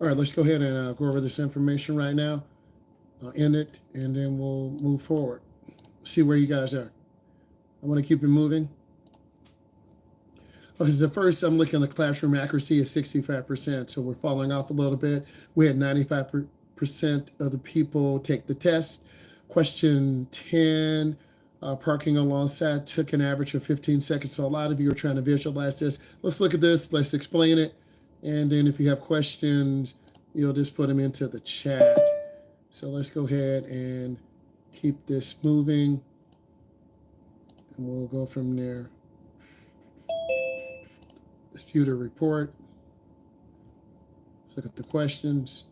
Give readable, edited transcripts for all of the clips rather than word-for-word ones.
All right, let's go ahead and go over this information right now. I'll end it, and then we'll move forward. See where you guys are. I want to keep it moving. Okay, so first I'm looking at the classroom accuracy is 65%, so we're falling off a little bit. We had 95% of the people take the test. Question 10, parking alongside took an average of 15 seconds. So a lot of you are trying to visualize this. Let's look at this, let's explain it. And then if you have questions, you'll just put them into the chat. So let's go ahead and keep this moving, and we'll go from there. Let's view the report. Let's look at the questions.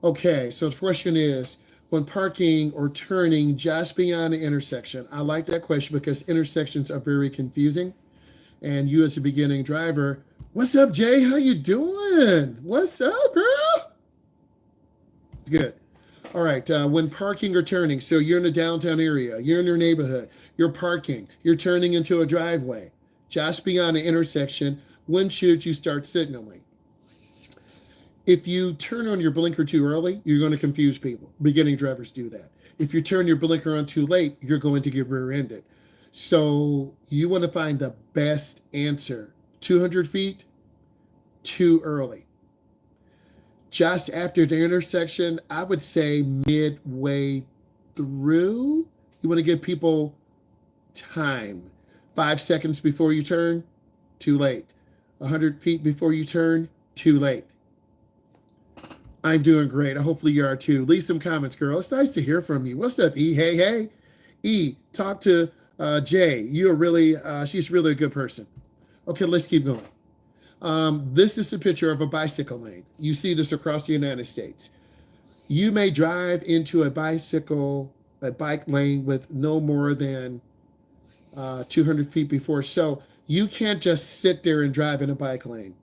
Okay, so the question is, when parking or turning just beyond the intersection? I like that question because intersections are very confusing. And you as a beginning driver, what's up, Jay? How you doing? What's up, girl? It's good. All right, when parking or turning, so you're in the downtown area, you're in your neighborhood, you're parking, you're turning into a driveway, just beyond the intersection, when should you start signaling? If you turn on your blinker too early, you're going to confuse people. Beginning drivers do that. If you turn your blinker on too late, you're going to get rear-ended. So you want to find the best answer. 200 feet, too early. Just after the intersection, I would say midway through. You want to give people time. 5 seconds before you turn, too late. 100 feet before you turn, too late. I'm doing great. Hopefully you are too. Leave some comments, girl. It's nice to hear from you. What's up, E? Hey, hey. E, talk to Jay. You're really, she's really a good person. Okay, let's keep going. This is a picture of a bicycle lane. You see this across the United States. You may drive into a bike lane with no more than 200 feet before. So you can't just sit there and drive in a bike lane.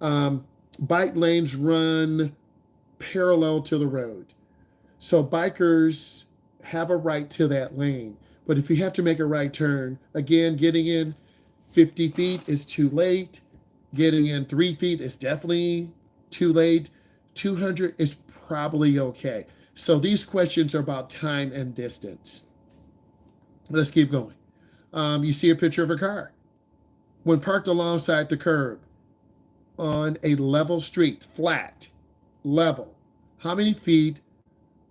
Bike lanes run parallel to the road. So bikers have a right to that lane. But if you have to make a right turn, again, getting in 50 feet is too late. Getting in 3 feet is definitely too late. 200 is probably okay. So these questions are about time and distance. Let's keep going. You see a picture of a car. When parked alongside the curb on a level street, flat, level, how many feet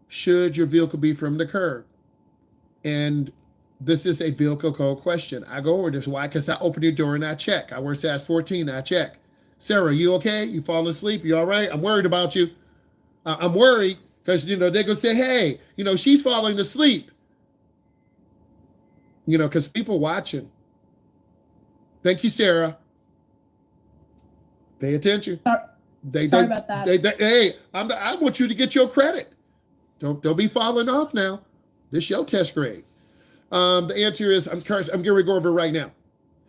should your vehicle be from the curb? And this is a vehicle code question. I go over this. Why? Because I open your door and I check. I wear size 14, I check. Sarah, you okay? You falling asleep? You all right? I'm worried about you. I'm worried because, they're going to say, hey, she's falling asleep. Because people watching. Thank you, Sarah. Pay attention. Sorry about that. Hey, I want you to get your credit. Don't be falling off now. This is your test grade. The answer is, I'm going to go over it right now.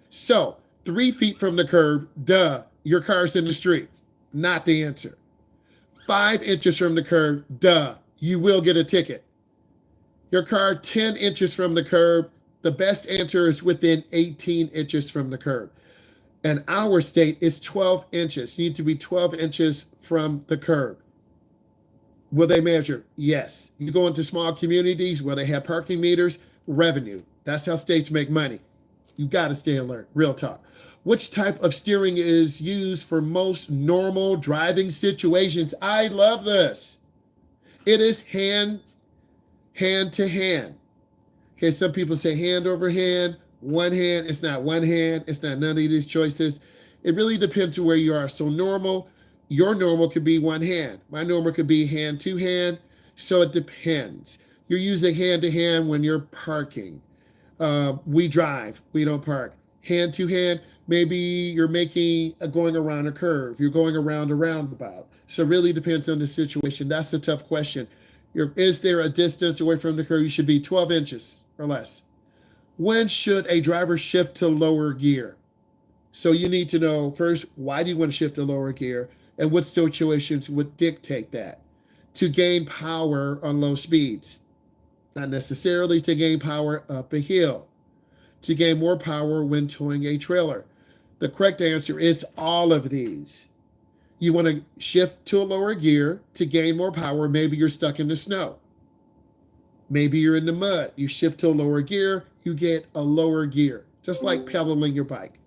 So 3 feet from the curb, duh, your car's in the street. Not the answer. 5 inches from the curb, duh, you will get a ticket. Your car 10 inches from the curb, the best answer is within 18 inches from the curb. And our state is 12 inches. You need to be 12 inches from the curb. Will they measure? Yes. You go into small communities where they have parking meters, revenue. That's how states make money. You got to stay alert. Real talk. Which type of steering is used for most normal driving situations? I love this. It is hand to hand. Okay, some people say hand over hand, one hand. It's not one hand. It's not none of these choices. It really depends on where you are. So normal, your normal could be one hand. My normal could be hand to hand. So it depends. You're using hand to hand when you're parking. We drive, we don't park. Hand to hand, maybe you're going around a curve. You're going around a roundabout. So it really depends on the situation. That's a tough question. Is there a distance away from the curve? You should be 12 inches or less. When should a driver shift to lower gear? So you need to know first, why do you want to shift to lower gear? And what situations would dictate that? To gain power on low speeds. Not necessarily to gain power up a hill. To gain more power when towing a trailer. The correct answer is all of these. You want to shift to a lower gear to gain more power. Maybe you're stuck in the snow. Maybe you're in the mud. You shift to a lower gear, you get a lower gear, just like pedaling your bike.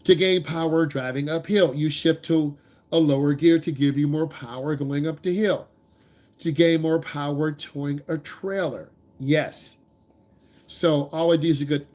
To gain power driving uphill, you shift to a lower gear to give you more power going up the hill. To gain more power towing a trailer. Yes. So all of these are good